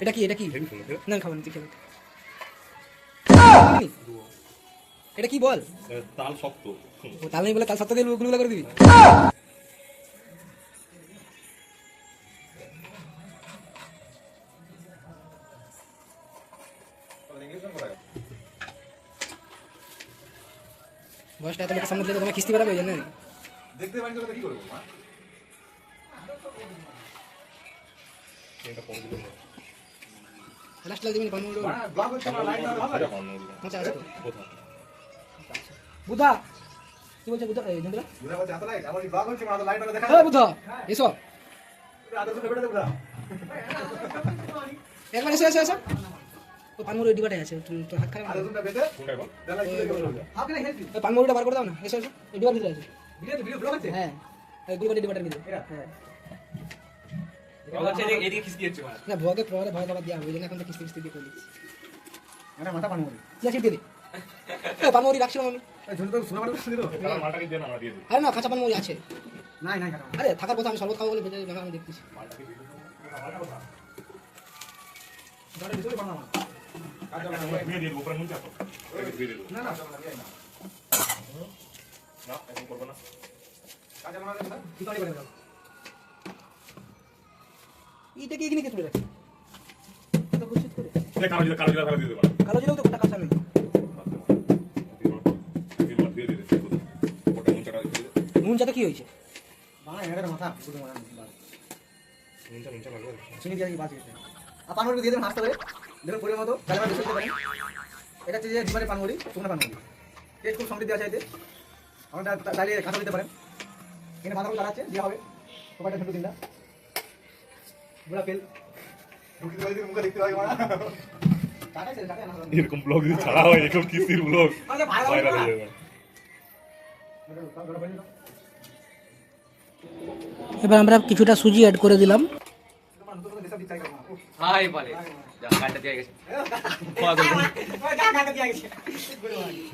এটা কি না খাবো না, তুই খেলো। এটা কি বল? তাল শক্ত। ও তাল নেই বলে তাল সত্ত্ব দিয়ে গুলগুলা করে দিবি? বয়সটা এত লোকের সামনে দিলে তোমার কিস্তি বাড়াবে জানেন? দেখতে পারি তো কি করব মা? এটা কোন দিন? লাস্ট লাল দিবেন পান মোড়। ব্লগ হচ্ছে না, লাইট দাও ভালো। আচ্ছা আছে তো। কোথায়? বুধা কি বলছে বুধা? এই জঙ্গলা বুড়া বাচ্চা এত লাইট, আমার ব্লগ হচ্ছে না, লাইট দাও দেখা। হ্যাঁ বুধা এসো আদর করে বেটা বুড়া। একবার এসো এসো এসো। ও পানমুড়ি ডিবাটাই আছে, তো হাত খারাপ। আদরটা বেঁধে কোনটা বল? দাঁড়া কি করব? আপনি হেল্প দিন। ওই পানমুড়িটা বার করে দাও না, এসো এসো। এই ডিবার ভিতরে আছে। ভিডিও ব্লগ আছে? হ্যাঁ এই গুলবাড়ি ডিবাটার ভিতরে। হ্যাঁ ব্লগ আছে, এদিকে খিস্তি হচ্ছে মানে। না ভোগে পরে ভয় দাবা দেওয়া হবে, ওই জন্য এখন তো কিস্তি কিস্তি দিয়ে করে দিচ্ছি। মানে মাথা পানমুড়ি। কি আছে দিয়ে দে। পানমুড়ি রাখছিলাম আমি। এই ঝুল তো শোনা মাথা দিল। তার মালটাকে দেন আমরা দিয়ে দিই। আরে না কাঁচা পানমুড়ি আছে। নাই নাই কাটা। আরে থাকার কথা, আমি শরবত খাবো বলে ভেতরে জায়গা আমি দেখতেছি। মালটাকে দিয়ে দিই। মালটা কোথায়? দাঁড়া ভিতরে বানাও। কাটা বানাও। দিয়ে দিয়ে উপরে মুছে আসো। দিয়ে দিই। না না না না। না, এখন করব না। কাটা বানাও না। কি করে করে দাও। এইটা কি এখানে কে তুলে রাখছে? এটা বুঝছিস করে। এই কালো জিরা ফেলে দিয়ে দেব না। কালো জিরাও তো টাকা সামনে। দিয়ে দিই। ওটা মুছাটা দিয়ে দিই। নুন চাতে কি হয়েছে? বানা এর মাথা শুধু মারা না। মুছা লাগবে। চিনি দিয়ে বাকি আছে। আর পানমুড়ি দিয়ে দেবেন হাসতে করে। দেখুন পরিমাণ মতো কালার বেশি দিতে পারেন। এটা হচ্ছে যে ডিমান্ডের পানমুড়ি, শুকনো পানমুড়ি। টেস্ট খুব সমৃদ্ধ আছে এতে। আমরা ডালিয়ে কাঁচা দিতে পারেন। এখানে বাঁধাকপি কাটা আছে, দেওয়া হবে। সবাইটা ছোট দিনটা। বুড়া ফেল। মুখে দেখতে পাই মারা। কাটাই সে কাটাই না। এরকম ব্লগ যদি ছাড়া হয়, এরকম কিস্তির ব্লগ আরে ভাই ভাইরাল হয়ে যাবে। এবার আমরা কিছুটা সুজি অ্যাড করে দিলাম। হাই বলে যা কাটটা দিয়ে গেছে।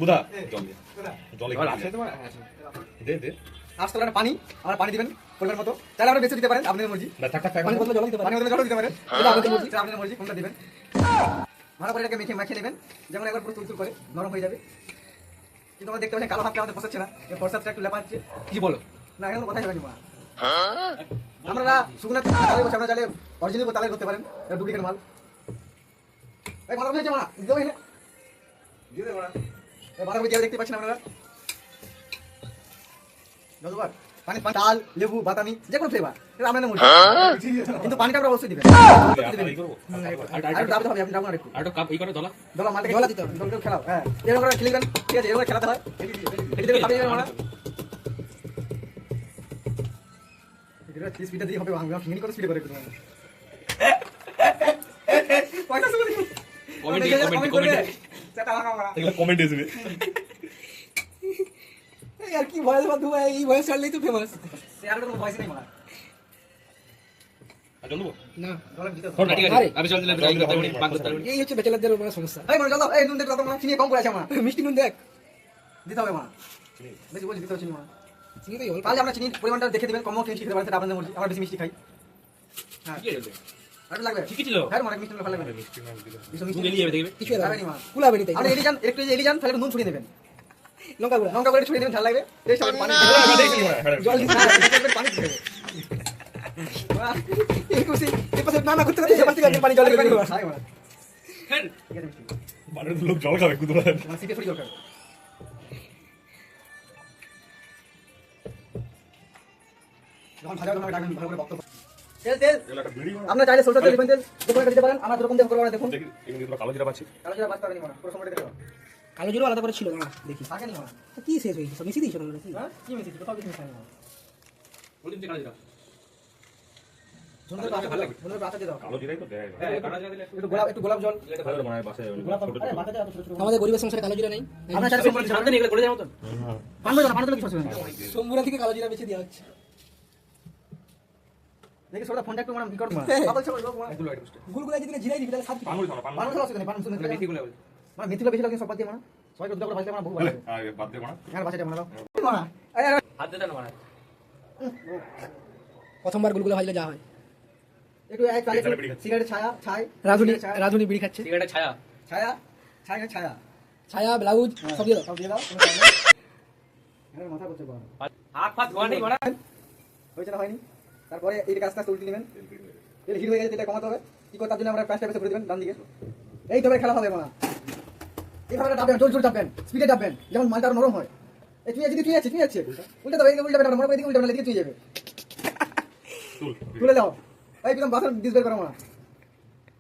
বুদা জল দে। জল আছে তোমার? দে দে। আস্তে করে পানি, আমরা পানি দিবেন পরিমাণ মতো। তাহলে আমরা বেশি দিতে পারেন, আপনাদের মর্জি। না থাক থাক পানি বদলে জল দিতে পানি পারি। বদলে জল দিতে পারেন। এটা আপনাদের মর্জি, এটা আপনাদের মর্জি, কোনটা দিবেন। ভালো করে এটাকে মাখিয়ে নেবেন, যেমন একবার পুরো তুলতুল করে নরম হয়ে যাবে। কিন্তু আমরা দেখতে পাচ্ছি কালো ভাবটা আমাদের বসাচ্ছে না, এই ফর্সাটা একটু লেপাচ্ছে। কি বলো? না এখানে কোনো কথাই হবে না। আমরা শুকনো তালে বসে আমরা চাইলে অরিজিনাল তালে করতে পারেন, এটা ডুপ্লিকেট মাল। এই মাথা হয়েছে মানা, দিও এখানে। দিয়ে দে মানা। এই মাথা দিয়ে দেখতে পাচ্ছেন আপনারা। যতবার পানি তাল, লেবু, বাদামি যে কোনো ফ্লেভার, এটা আপনাদের মর্জি। কিন্তু পানিটা আমরা অবশ্যই দিবেন। এই করব। আর দাবতে হবে, আপনি দাবুন আরেকটু। আটো কাপ এই করে দলা। দলা মালটা দলা দিতে হবে। দলা খেলাও, হ্যাঁ এরকম করে খেলিবেন, ঠিক আছে, এরকম করে খেলাতে হয়। এটি দেবে খাবে মানা। এটা স্পিডে দিয়ে হবে, আমরা ফিঙ্গারি করে স্পিডে করে একটু। পয়সা শুনে দিন। কমেন্টে সেটা লাগা মারা। এগুলো কমেন্ট আসবে। এই আর কি ভয়েস বাদ দুবাই, এই ভয়েস ছাড়লেই তো ফেমাস। আর কোনো ভয়েস নেই মারা। আর জল দেবো? না দলা দিতে হবে। ঠিক আছে আরে। আমি জল দিলে ড্রাইং করতে পারি, পাক করতে পারি। এই হচ্ছে ব্যাচেলারদের বড় সমস্যা। এই মারা দাও, এই নুন দেখো তোমরা চিনি কম করে আছে মারা। মিষ্টি নুন দেখ। দিতে হবে মারা। বেশি বলছি দিতে হবে চিনি মারা। চিনি তো অল্প। তাহলে আমরা চিনির পরিমাণটা দেখে দিবেন, কম মিষ্টি খেতে পারেন, সেটা আপনাদের মর্জি। আমরা বেশি মিষ্টি খাই। হ্যাঁ কি আছে? আর লাগবে ঠিকই ছিল। হ্যাঁ মারা মিষ্টি ভালো লাগবে। মিষ্টি না দিলে। বেশি তুমি মিষ্টি গেলি যাবে দেখবে। কিছু খাবে নি মারা। কুলাবে নি তাই। আপনি এলিজান একটু যে এলিজান তাহলে নুন ছড়িয়ে দেবেন, লঙ্কা গুঁড়া। লঙ্কা করে ছড়িয়ে দেবেন, ভালো লাগবে। টেস্ট হবে, পানি জল দিতে হবে। পানি দিতে হবে। এই পাশে না করতে করতে সেপাশ থেকে পানি জল দিয়ে দিতে হবে। খাই মারা। হ্যাঁ ঠিক আছে মিষ্টি। বাড়ির লোক জল খাবে কুদুরা। মানে সিপে ছড়িয়ে দরকার। যখন ভাজা হবে তখন ভালো করে বক্তব্য। তেল তেল এগুলো একটা বিড়ি আপনারা চাইলে সরষের তেল রিফাইন তেল দোকানে দিতে পারেন, আমরা যেরকম দেব করবো দেখুন। দেখি এখানে কিন্তু কালো জিরা পাচ্ছি। কালো জিরা বাদ পারেনি মারা, পুরো সময়টা দেখো। কালো জিরা আলাদা করে ছিল না দেখি। থাকে নি মারা। কি শেষ হয়েছে সব মিশিয়ে দিয়েছো নাকি? হ্যাঁ কি মিশিয়েছি, কোথাও কিছু মিশাইনি মারা। বলুন যে কালো জিরা। সুন্দর বাতা লাগে, সুন্দর বাতা দিয়ে দাও। কালো জিরাই তো দেয়। হ্যাঁ, কালো জিরা দিলে একটু গোলাপ জল। ভালো মনে হয় বাসায় গোলাপ ছোট আরে ছোট। বাতা এত ছোট ছোট। আমাদের গরিবের সংসারে কালো জিরা নেই। আপনার সাথে সামনে এগুলো করে যাওয়ার মতন। পান দাও, পান দাও কি সমস্যা নেই। সোমবুরা থেকে কালো জিরা বেশি দেওয়া হচ্ছে। দেখি সোডা ফোনটা একটু মারা কি করব মারা। বাবল ছোড় লোক মারা। এগুলো এটা বুঝতে। গুলগুলা যদি জিরাই দিবি তাহলে স্বাদ কি? পাঙ্গুড়ি খাও না, পান পাঙ্গুড়ি। মশলা আছে না, পান মশলা মেথি গুলো বল। মানে মেথিগুলো বেশি লাগে সব বাদ দিয়ে মারা। সবাই দুটো করে ভাজলে মারা বহু ভালো লাগে। আর বাদ দে মানা। আর বাসাটা মারা দাও মারা। এই হাত দে না মানা। প্রথমবার গুলগুলা ভাজলে যা হয়। একটু এক তালে সিগারেটের ছায়া ছাই রাধুনি ছায়া রাধুনি বিড়ি খাচ্ছে। সিগারেটের ছায়া। ছায়া ছায়া ছায়া ছায়া ব্লাউজ সব দিয়ে দাও। সব দিয়ে দাও কোনো চাপ নেই। এখানে মাথা করছে বড় হাত ফাত ধোয়া নেই মারা। হয়েছে না হয়নি তারপরে এইদিকে আস্তে আস্তে উল্টে নেবেন তেল হিট হয়ে গেছে তেলটা কমাতে হবে কি করে তার জন্য আমরা প্যাঁচটা পেছে করে দেবেন ডান দিকে এই তবে খেলা হবে না এইভাবে ডাববেন জোর জোর ডাববেন স্পিডে ডাববেন যেমন মালটা আরো নরম হয় এই তুই যদি তুই আছে উল্টে দাও এইদিকে উল্টে মনে এদিকে উল্টে এদিকে তুই যাবে তুলে দাও এই একদম বাসন ডিস বের করো না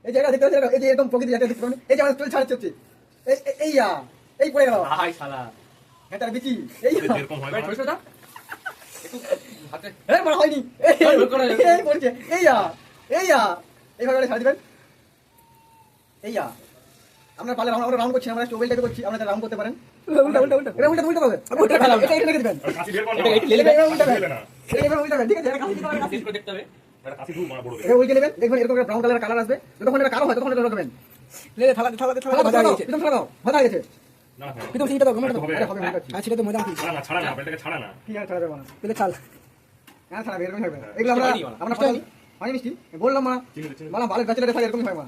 এই জায়গা দেখতে পাচ্ছ এই যে এরকম প্রকৃতি জায়গা দেখতে পাবেন এই যে আমার তুলে ছাড়ছে হচ্ছে এই এই পড়ে গেল হাই শালা। হ্যাঁ তার বিচি এই এরকম হয় ভাই না? ছোট ছোট। একটু হাতে এই মনে হয়নি এই পড়ছে এইভাবে ছাড় দিবেন আমরা পারলে আমরা রাউন্ড করছি আমরা স্টোভেল টাইপে করছি আমরা রাউন্ড করতে পারেন উল্টা উল্টা উল্টা এটা উল্টা পাবে এটা রেখে দিবেন আর কাশি বের কর না। এটা লেলে এটা উল্টা কাশি পাবে লেলে না। এটা এভাবে উল্টা পাবে ঠিক আছে এটা কাছে দিতে হবে টেস্ট করে দেখতে হবে। এটা কাশি ধুর মারা বড় এটা উল্টে নেবেন দেখবেন এরকম ব্রাউন কালারের কালার আসবে যখন এটা কালো হয় তখন এটা রাখবেন লে থালা থালা থালা ভাজা গেছে। একদম ছাড়া দাও ভাজা গেছে না না কিন্তু সেটা দাও গমেন্ট দাও। হবে। আরে হবে মনে করছি আর সেটা তো মজা কি ছাড়া না ছাড়া না বেলটাকে ছাড়া না। কি আর ছাড়া দেবো না পেলে চাল। হ্যাঁ ছাড়া এরকমই হবে এগুলো আমরা আমরা পানি মিষ্টি বললাম না চিনি বললাম ভালো ব্যাচেলারে থাকে এরকমই হয় না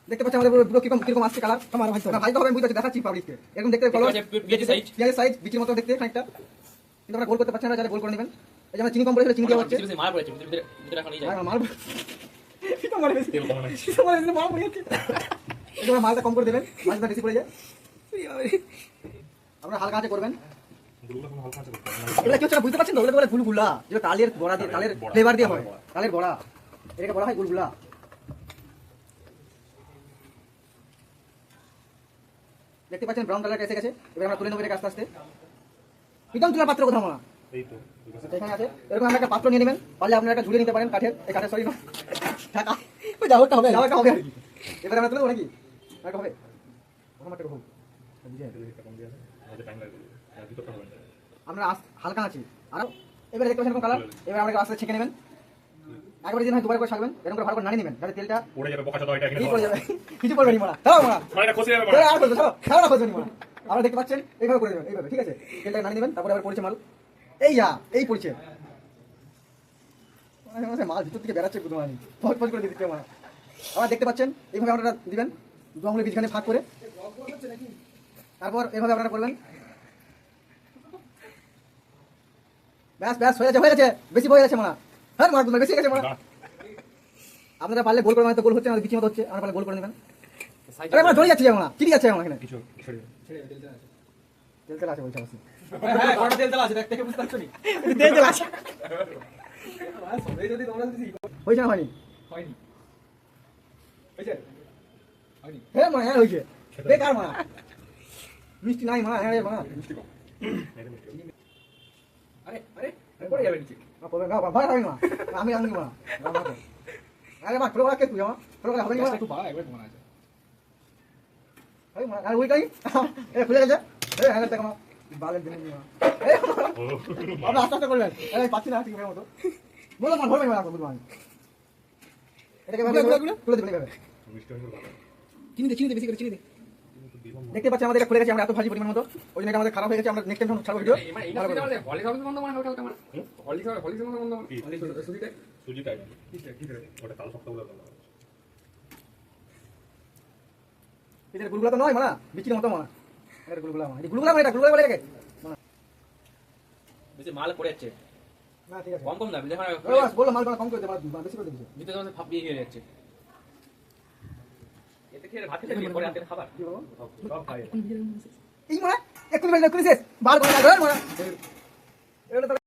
দেখতে পাচ্ছি আমাদের পুরো কিরকম কিরকম আসছে কালার আমার ভাই তো ভাই তো হবে বুঝতে দেখাচ্ছি পাবলিককে এরকম দেখতে দেখতে কলর পাচ্ছি পেঁয়াজের সাইজ। পেঁয়াজের সাইজ বিচির মতো দেখতে খানিকটা কিন্তু আমরা গোল করতে পারছি না যারা গোল করে নেবেন এই যে আমরা চিনি কম পড়েছিল চিনি দেওয়া হচ্ছে বেশি বেশি মারা পড়েছে ভিতরে ভিতরে এখন এই যায়। মাল এটা মাল বেশি তেল কম না। এটা মাল বেশি মাল পড়ে যাচ্ছে এই যে মালটা কম করে দেবেন মালটা বেশি পড়ে যায় আপনারা হালকা হাতে করবেন দুলগুলো কোনো হালকা আছে করতে হবে না। এগুলা কি হচ্ছে না বুঝতে পারছেন তো ওগুলো বলে গুলগুলা যেটা তালের বড়া দিয়ে তালের বড়া। ফ্লেভার দিয়ে হয় তালের বড়া এটাকে বলা হয় গুলগুলা দেখতে পাচ্ছেন ব্রাউন কালারটা এসে গেছে এবার আমরা তুলে নেবো এটাকে আস্তে আস্তে একদম তুলার পাত্র কোথাও না এই তো ঠিক আছে। এখানে আছে এরকম আমরা একটা পাত্র নিয়ে নেবেন পারলে আপনারা একটা ঝুলে নিতে পারেন কাঠের এই কাঠের সরি না ঢাকা ওই যাওয়াটা হবে। যাওয়াটা হবে আর কি এবার আমরা তুলে দেবো নাকি একটা হবে ওরকম একটা হোক তেলটা কম দিয়ে আছে। আমাদের টাইম লাগবে। আর ভিতরটা হবে না। আমরা হালকা আছি আর এবারে দেখতে পাচ্ছেন এরকম কালার এবার আমরা আস্তে ছেঁকে নেবেন একবার দিন হয় দুবার করে ছাড়বেন এরকম করে ভালো করে নাড়িয়ে নেবেন যাতে তেলটা পড়ে যাবে বোকা চোদা এটা এখানে এই পড়ে যাবে কিছু পড়বে নি মারা দাও মারা মানে এটা খসে যাবে এবার মারা। আর করবে ছাড়ো ছাড়ো না করবে নি মারা আপনারা দেখতে পাচ্ছেন এইভাবে করে দেবেন এইভাবে ঠিক আছে তেলটা নাড়িয়ে নেবেন তারপরে আবার পড়ছে মাল এই পড়ছে মাল ভিতর থেকে বেড়াচ্ছে পুরো মানে ফট ফট করে দিচ্ছে মারা আপনারা দেখতে পাচ্ছেন এইভাবে আপনারা দিবেন দু আঙুলের বীজখানে ফাঁক করে তারপর এভাবে আপনারা করবেন ব্যাস ব্যাস হয়ে গেছে বেশি হয়ে গেছে মারা হ্যাঁ মারা বেশি হয়ে গেছে মারা না। আপনারা পারলে গোল করে মানে তো গোল হচ্ছে না বিচি মতো হচ্ছে আমরা পারলে গোল করে নেবেন সাইজ আরে আমরা ধরে যাচ্ছি আমরা কি যাচ্ছে আমরা এখানে কিছু সরি। তেল তেল আছে বলছে অবশ্যই হ্যাঁ বড় তেল তেল আছে দেখ দেখে বুঝতে পারছো নি। তেল তেল আছে এই যদি তোমরা যদি হয়েছে না হয়নি হয়নি হয়েছে হয়নি হ্যাঁ মা হ্যাঁ হয়েছে বেকার মা মিষ্টি নাই মা হ্যাঁ মা মিষ্টি কম। এটা মিষ্টি কম। আরে আরে পড়ে যাবে নিচে না ভয় হবে মা আমি আনবি মা আরে মা ছোটবেলা কে তুই আমার ছোটবেলা হবে না মা একটু বাড়া একবার মনে আছে আরে মা আর ওইটাই এ খুলে গেছে এ হ্যাঁ দেখ মা বালের দিন মা ও আমরা আস্তে আস্তে করবেন আরে পাচ্ছি না ঠিক মতো বলো মা ধরবে মা বলবো আমি এটাকে তুলে দেবেন এইভাবে মিষ্টি হয়ে ভালো। চিনি দে চিনি দে বেশি করে চিনি দে। দেখতে পাচ্ছি আমাদের এটা খুলে গেছে আমরা এত ভাজি পরিমাণ মতো ওই জন্য এটা আমাদের খারাপ হয়ে গেছে আমরা নেক্সট টাইম ছাড়বো ভিডিও এই না এটা হলি খাওয়া বন্ধ মানে হালকা হালকা মানে হলি খাওয়া বন্ধ মানে কি? সুজিতে সুজিটা কি ওটা তাল শক্ত বলে দাও। এটা গুলগুলা তো নয় মানা বিচির মতো মানা এটা গুলগুলা মানা এটা গুলগুলা মানে এটা গুলগুলা বলে এটাকে বেশি মাল পড়ে যাচ্ছে না ঠিক আছে কম কম দাম দেখো ও বাস বললাম মাল কম করে দে মাল বেশি করে দিবি ভিতরে তোমার ফাপ দিয়ে হয়ে যাচ্ছে এতে খেয়ে ভাত খেতে পরে রাতের খাবার কি বলবো সব খাই। এই মানা একটু বেলা করে শেষ বার করে না মানা এটা